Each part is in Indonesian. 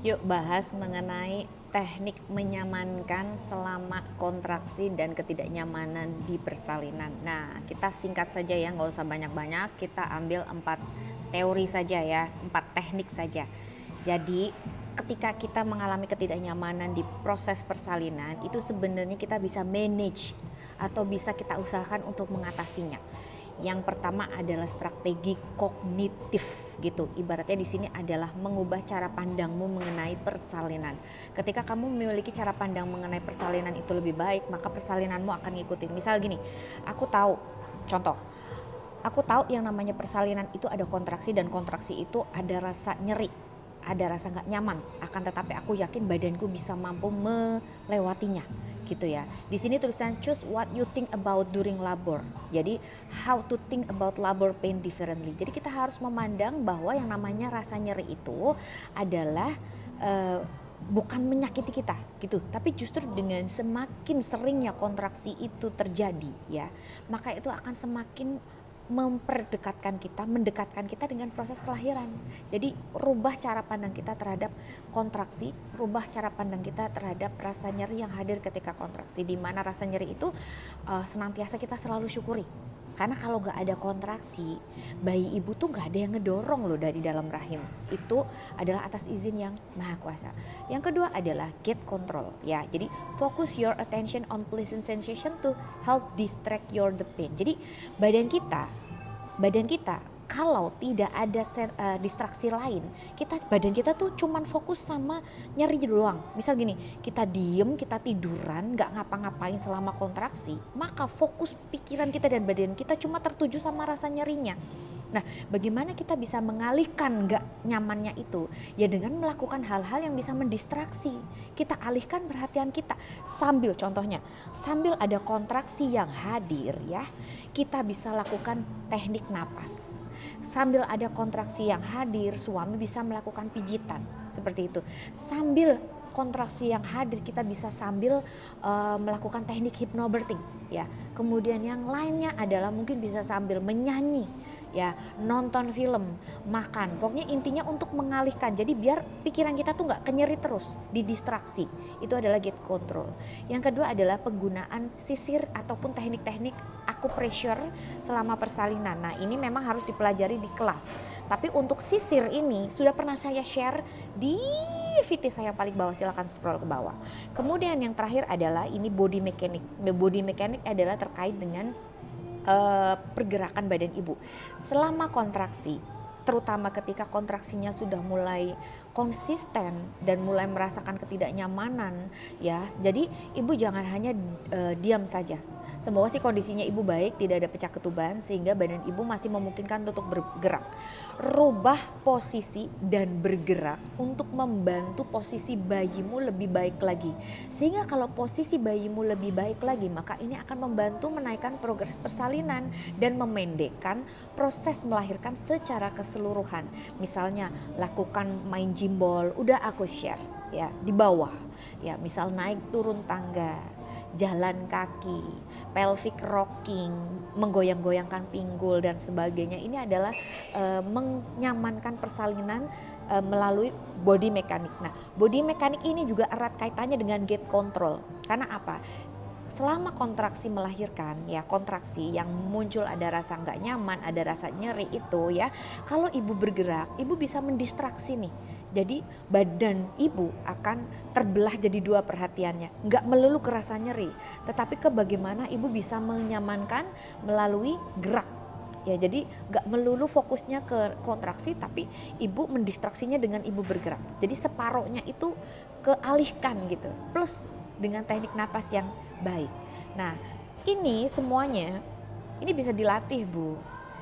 Yuk bahas mengenai teknik menyamankan selama kontraksi dan ketidaknyamanan di persalinan. Nah, kita singkat saja ya, nggak usah banyak-banyak. Kita ambil 4 teori saja ya, 4 teknik saja. Jadi, ketika kita mengalami ketidaknyamanan di proses persalinan, itu sebenarnya kita bisa manage atau bisa kita usahakan untuk mengatasinya. Yang pertama adalah strategi kognitif gitu. Ibaratnya di sini adalah mengubah cara pandangmu mengenai persalinan. Ketika kamu memiliki cara pandang mengenai persalinan itu lebih baik, maka persalinanmu akan ngikutin. Misal gini, aku tahu, contoh, aku tahu yang namanya persalinan itu ada kontraksi dan kontraksi itu ada rasa nyeri, ada rasa nggak nyaman. Akan tetapi aku yakin badanku bisa mampu melewatinya gitu ya. Di sini tulisan choose what you think about during labor. Jadi how to think about labor pain differently. Jadi kita harus memandang bahwa yang namanya rasa nyeri itu adalah bukan menyakiti kita gitu, tapi justru dengan semakin seringnya kontraksi itu terjadi ya, maka itu akan semakin mendekatkan kita dengan proses kelahiran. Jadi rubah cara pandang kita terhadap kontraksi, rubah cara pandang kita terhadap rasa nyeri yang hadir ketika kontraksi, di mana rasa nyeri itu senantiasa kita selalu syukuri. Karena kalau gak ada kontraksi, bayi ibu tuh gak ada yang ngedorong loh dari dalam rahim. Itu adalah atas izin yang maha kuasa. Yang kedua adalah get control ya. Jadi focus your attention on pleasant sensation to help distract your the pain. Jadi badan kita kalau tidak ada distraksi lain, badan kita tuh cuman fokus sama nyeri doang. Misal gini, kita diem, kita tiduran, gak ngapa-ngapain selama kontraksi, maka fokus pikiran kita dan badan kita cuma tertuju sama rasa nyerinya. Nah, bagaimana kita bisa mengalihkan gak nyamannya itu? Ya dengan melakukan hal-hal yang bisa mendistraksi. Kita alihkan perhatian kita sambil, contohnya, sambil ada kontraksi yang hadir ya, kita bisa lakukan teknik napas. Sambil ada kontraksi yang hadir, suami bisa melakukan pijitan seperti itu. Sambil kontraksi yang hadir, kita bisa sambil melakukan teknik hypnobirthing ya. Kemudian yang lainnya adalah mungkin bisa sambil menyanyi ya, nonton film, makan. Pokoknya intinya untuk mengalihkan. Jadi biar pikiran kita tuh nggak kenyeri terus, didistraksi. Itu adalah get control. Yang kedua adalah penggunaan sisir ataupun teknik-teknik acupressure selama persalinan. Nah, ini memang harus dipelajari di kelas. Tapi untuk sisir ini sudah pernah saya share di VT saya yang paling bawah, silakan scroll ke bawah. Kemudian yang terakhir adalah ini body mechanic. Body mechanic adalah terkait dengan pergerakan badan ibu selama kontraksi, terutama ketika kontraksinya sudah mulai konsisten dan mulai merasakan ketidaknyamanan ya. Jadi ibu jangan hanya diam saja. Semoga sih kondisinya ibu baik, tidak ada pecah ketuban sehingga badan ibu masih memungkinkan untuk bergerak. Rubah posisi dan bergerak untuk membantu posisi bayimu lebih baik lagi. Sehingga kalau posisi bayimu lebih baik lagi, maka ini akan membantu menaikkan progres persalinan dan memendekkan proses melahirkan secara keseluruhan. Misalnya lakukan main jimbol, udah aku share ya di bawah. Ya, misal naik turun tangga, jalan kaki, pelvic rocking, menggoyang-goyangkan pinggul dan sebagainya. Ini adalah menyamankan persalinan melalui body mechanic. Nah, body mechanic ini juga erat kaitannya dengan gate control. Karena apa? Selama kontraksi melahirkan ya, kontraksi yang muncul ada rasa nggak nyaman, ada rasa nyeri itu ya, kalau ibu bergerak, ibu bisa mendistraksi nih. Jadi badan ibu akan terbelah jadi dua perhatiannya, nggak melulu ke rasa nyeri, tetapi ke bagaimana ibu bisa menyamankan melalui gerak. Ya, jadi nggak melulu fokusnya ke kontraksi, tapi ibu mendistraksinya dengan ibu bergerak. Jadi separohnya itu kealihkan gitu, plus dengan teknik napas yang baik. Nah, ini semuanya ini bisa dilatih Bu.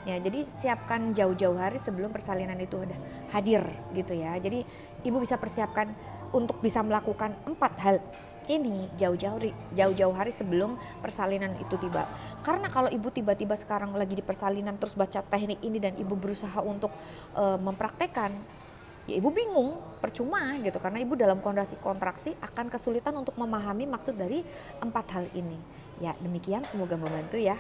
Ya, jadi siapkan jauh-jauh hari sebelum persalinan itu udah hadir gitu ya. Jadi ibu bisa persiapkan untuk bisa melakukan 4 hal ini jauh-jauh hari sebelum persalinan itu tiba. Karena kalau ibu tiba-tiba sekarang lagi di persalinan terus baca teknik ini dan ibu berusaha untuk mempraktekkan, ya ibu bingung, percuma gitu, karena ibu dalam kondisi kontraksi akan kesulitan untuk memahami maksud dari 4 hal ini. Ya, demikian, semoga membantu ya.